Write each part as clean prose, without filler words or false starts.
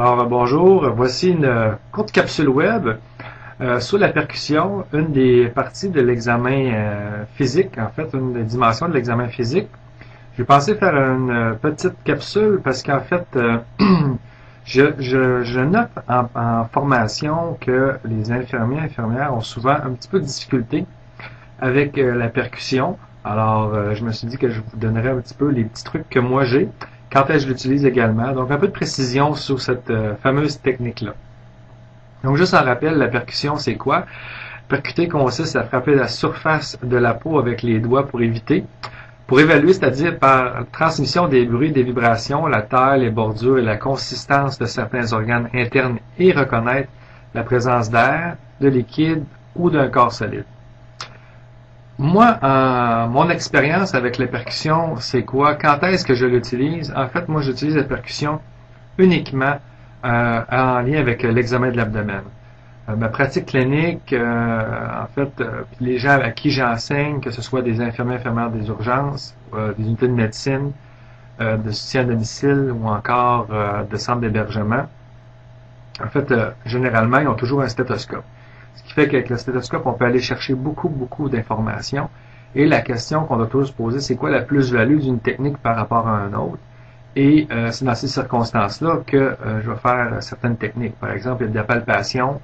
Alors bonjour, voici une courte capsule web sur la percussion, une des parties de l'examen physique, en fait, une des dimensions de l'examen physique. J'ai pensé faire une petite capsule parce qu'en fait, je note en formation que les infirmiers et infirmières ont souvent un petit peu de difficulté avec la percussion. Alors, je me suis dit que je vous donnerais un petit peu les petits trucs que moi j'ai, quand est-ce que je l'utilise également. Donc, un peu de précision sur cette fameuse technique-là. Donc, juste en rappel, la percussion, c'est quoi? Percuter consiste à frapper la surface de la peau avec les doigts pour évaluer, c'est-à-dire par transmission des bruits, des vibrations, la taille, les bordures et la consistance de certains organes internes et reconnaître la présence d'air, de liquide ou d'un corps solide. Moi, mon expérience avec la percussion, c'est quoi? Quand est-ce que je l'utilise? En fait, moi, j'utilise la percussion uniquement en lien avec l'examen de l'abdomen. Ma pratique clinique, en fait, les gens à qui j'enseigne, que ce soit des infirmiers, infirmières des urgences, des unités de médecine, de soutien à domicile ou encore de centres d'hébergement, en fait, généralement, ils ont toujours un stéthoscope. Ce qui fait qu'avec le stéthoscope, on peut aller chercher beaucoup d'informations. Et la question qu'on doit toujours se poser, c'est quoi la plus-value d'une technique par rapport à un autre? Et c'est dans ces circonstances-là que je vais faire certaines techniques. Par exemple, il y a de la palpation.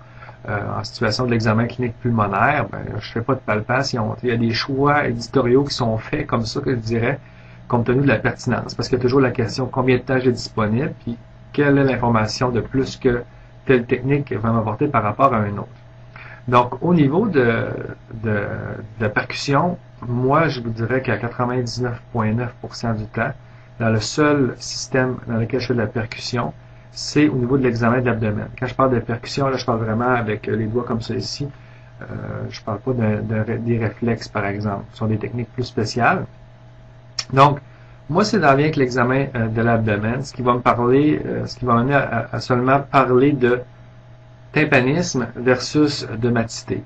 En situation de l'examen clinique pulmonaire, je fais pas de palpation. Il y a des choix éditoriaux qui sont faits comme ça, que je dirais, compte tenu de la pertinence. Parce qu'il y a toujours la question combien de temps j'ai disponible, puis quelle est l'information de plus que telle technique va m'apporter par rapport à un autre. Donc, au niveau de la percussion, moi, je vous dirais qu'à 99,9% du temps, dans le seul système dans lequel je fais de la percussion, c'est au niveau de l'examen de l'abdomen. Quand je parle de percussion, là, je parle vraiment avec les doigts comme ça ici. Je parle pas des réflexes, par exemple. Ce sont des techniques plus spéciales. Donc, moi, c'est dans le lien avec l'examen de l'abdomen, ce qui va me parler, ce qui va m'amener à seulement parler de tympanisme versus de matité.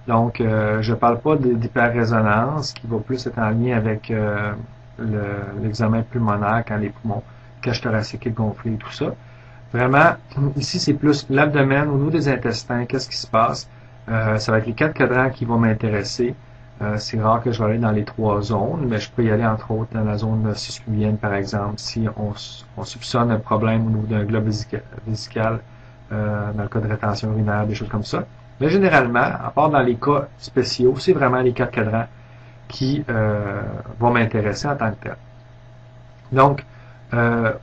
Donc, je parle pas d'hyperrésonance, qui va plus être en lien avec l'examen pulmonaire, quand les poumons, cage thoracique est gonflé et tout ça. Vraiment, ici, c'est plus l'abdomen, au niveau des intestins, qu'est-ce qui se passe. Ça va être les 4 cadrans qui vont m'intéresser. C'est rare que je vais aller dans les 3 zones, mais je peux y aller, entre autres, dans la zone siscuvienne, par exemple, si on soupçonne un problème au niveau d'un globe vésical, dans le cas de rétention urinaire, des choses comme ça. Mais généralement, à part dans les cas spéciaux, c'est vraiment les 4 cadrans qui vont m'intéresser en tant que tel. Donc,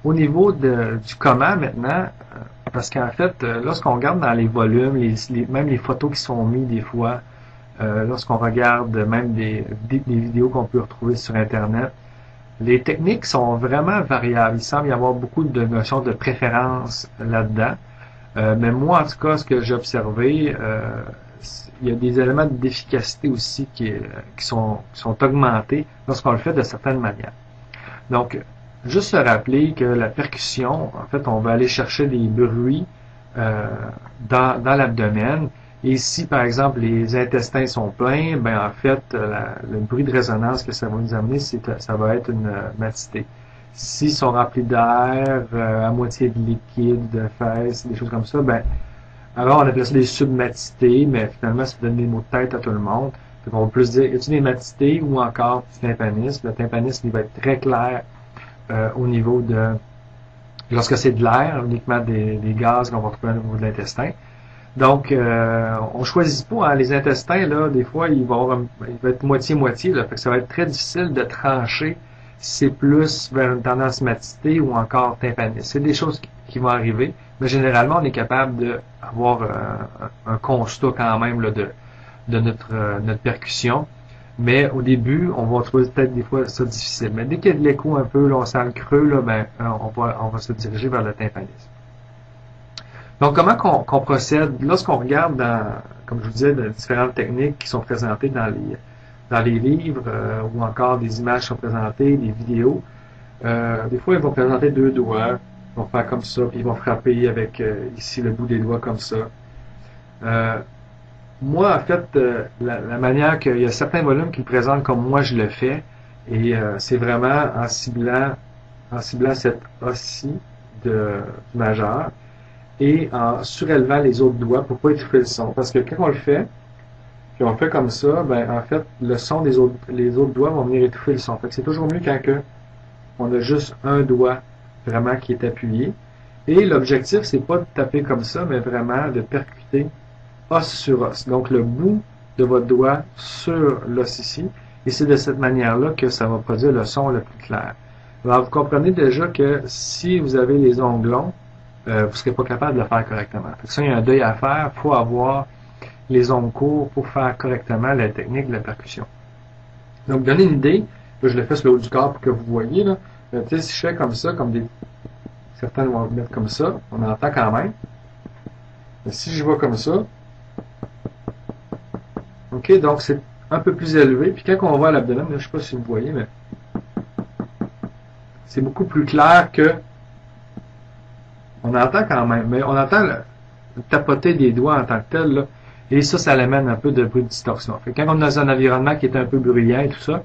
au niveau du comment maintenant, parce qu'en fait, lorsqu'on regarde dans les volumes, même les photos qui sont mises des fois, lorsqu'on regarde même des vidéos qu'on peut retrouver sur Internet, les techniques sont vraiment variables. Il semble y avoir beaucoup de notions de préférence là-dedans. Mais moi, en tout cas, ce que j'ai observé, il y a des éléments d'efficacité aussi qui sont augmentés lorsqu'on le fait de certaines manières. Donc, juste se rappeler que la percussion, en fait, on va aller chercher des bruits dans l'abdomen. Et si, par exemple, les intestins sont pleins, ben en fait, le bruit de résonance que ça va nous amener, ça va être une matité. S'ils sont remplis d'air, à moitié de liquide, de fesses, des choses comme ça, ben alors on appelle ça des submatités, mais finalement, ça donne des mots de tête à tout le monde. Donc, on va plus dire, y a-t-il des matités ou encore du tympanisme? Le tympanisme, il va être très clair au niveau de, lorsque c'est de l'air, uniquement des gaz qu'on va retrouver au niveau de l'intestin. Donc, on choisit pas, hein, les intestins, là, des fois, il va être moitié-moitié, là, fait que ça va être très difficile de trancher si c'est plus vers une tendance matité ou encore tympaniste. C'est des choses qui vont arriver, mais généralement, on est capable d'avoir un constat quand même là, de notre percussion. Mais au début, on va trouver peut-être des fois ça difficile. Mais dès qu'il y a de l'écho un peu, là, on sent le creux, là, ben, on va se diriger vers le tympanisme. Donc, comment qu'on procède? Lorsqu'on regarde comme je vous disais, de différentes techniques qui sont présentées dans les livres, ou encore des images qui sont présentées, des vidéos, des fois, ils vont présenter 2 doigts, ils vont faire comme ça, puis ils vont frapper avec ici le bout des doigts comme ça. Moi, en fait, la manière qu'il y a certains volumes qui le présentent comme moi je le fais, et c'est vraiment en ciblant cette os-ci du majeur. et en surélevant les autres doigts pour pas étouffer le son. Parce que quand on le fait, puis on le fait comme ça, ben en fait, le son les autres doigts vont venir étouffer le son. Fait que c'est toujours mieux quand on a juste un doigt vraiment qui est appuyé. Et l'objectif, c'est pas de taper comme ça, mais vraiment de percuter os sur os. Donc le bout de votre doigt sur l'os ici. Et c'est de cette manière-là que ça va produire le son le plus clair. Alors vous comprenez déjà que si vous avez les ongles longs, vous ne serez pas capable de le faire correctement. Fait que ça, il y a un deuil à faire. Il faut avoir les ongles courts pour faire correctement la technique de la percussion. Donc, donner une idée, là, je le fais sur le haut du corps pour que vous voyez, là. Si je fais comme ça, certains vont le mettre comme ça, on entend quand même. Mais si je vais comme ça, ok, donc c'est un peu plus élevé. Puis quand on va à l'abdomen, je ne sais pas si vous voyez, mais c'est beaucoup plus clair que on entend quand même, mais on entend le tapoter des doigts en tant que tel, là, et ça l'amène un peu de bruit de distorsion. Fait que quand on est dans un environnement qui est un peu bruyant et tout ça,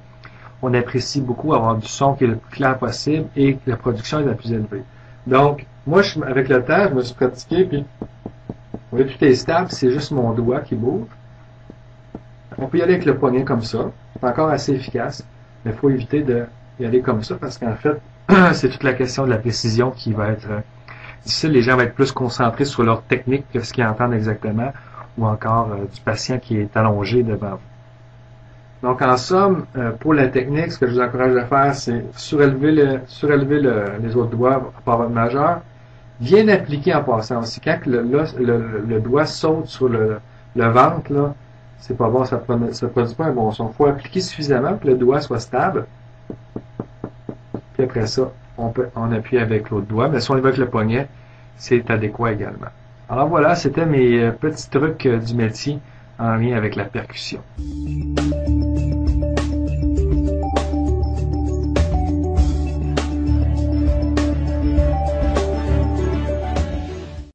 on apprécie beaucoup avoir du son qui est le plus clair possible et que la production est la plus élevée. Donc, moi, avec le temps, je me suis pratiqué, puis vous voyez, tout est stable, c'est juste mon doigt qui bouge. On peut y aller avec le poignet comme ça. C'est encore assez efficace, mais il faut éviter d'y aller comme ça parce qu'en fait, c'est toute la question de la précision qui va être difficile. Les gens vont être plus concentrés sur leur technique que ce qu'ils entendent exactement ou encore du patient qui est allongé devant vous. Donc, en somme, pour la technique, ce que je vous encourage à faire, c'est surélever les autres doigts par votre majeur, bien appliquer en passant aussi. Quand le doigt saute sur le ventre, là, c'est pas bon, ça produit pas un bon son. Il faut appliquer suffisamment pour que le doigt soit stable. Puis après ça, on appuie avec l'autre doigt. Mais si on y va avec le poignet, c'est adéquat également. Alors voilà, c'était mes petits trucs du métier en lien avec la percussion.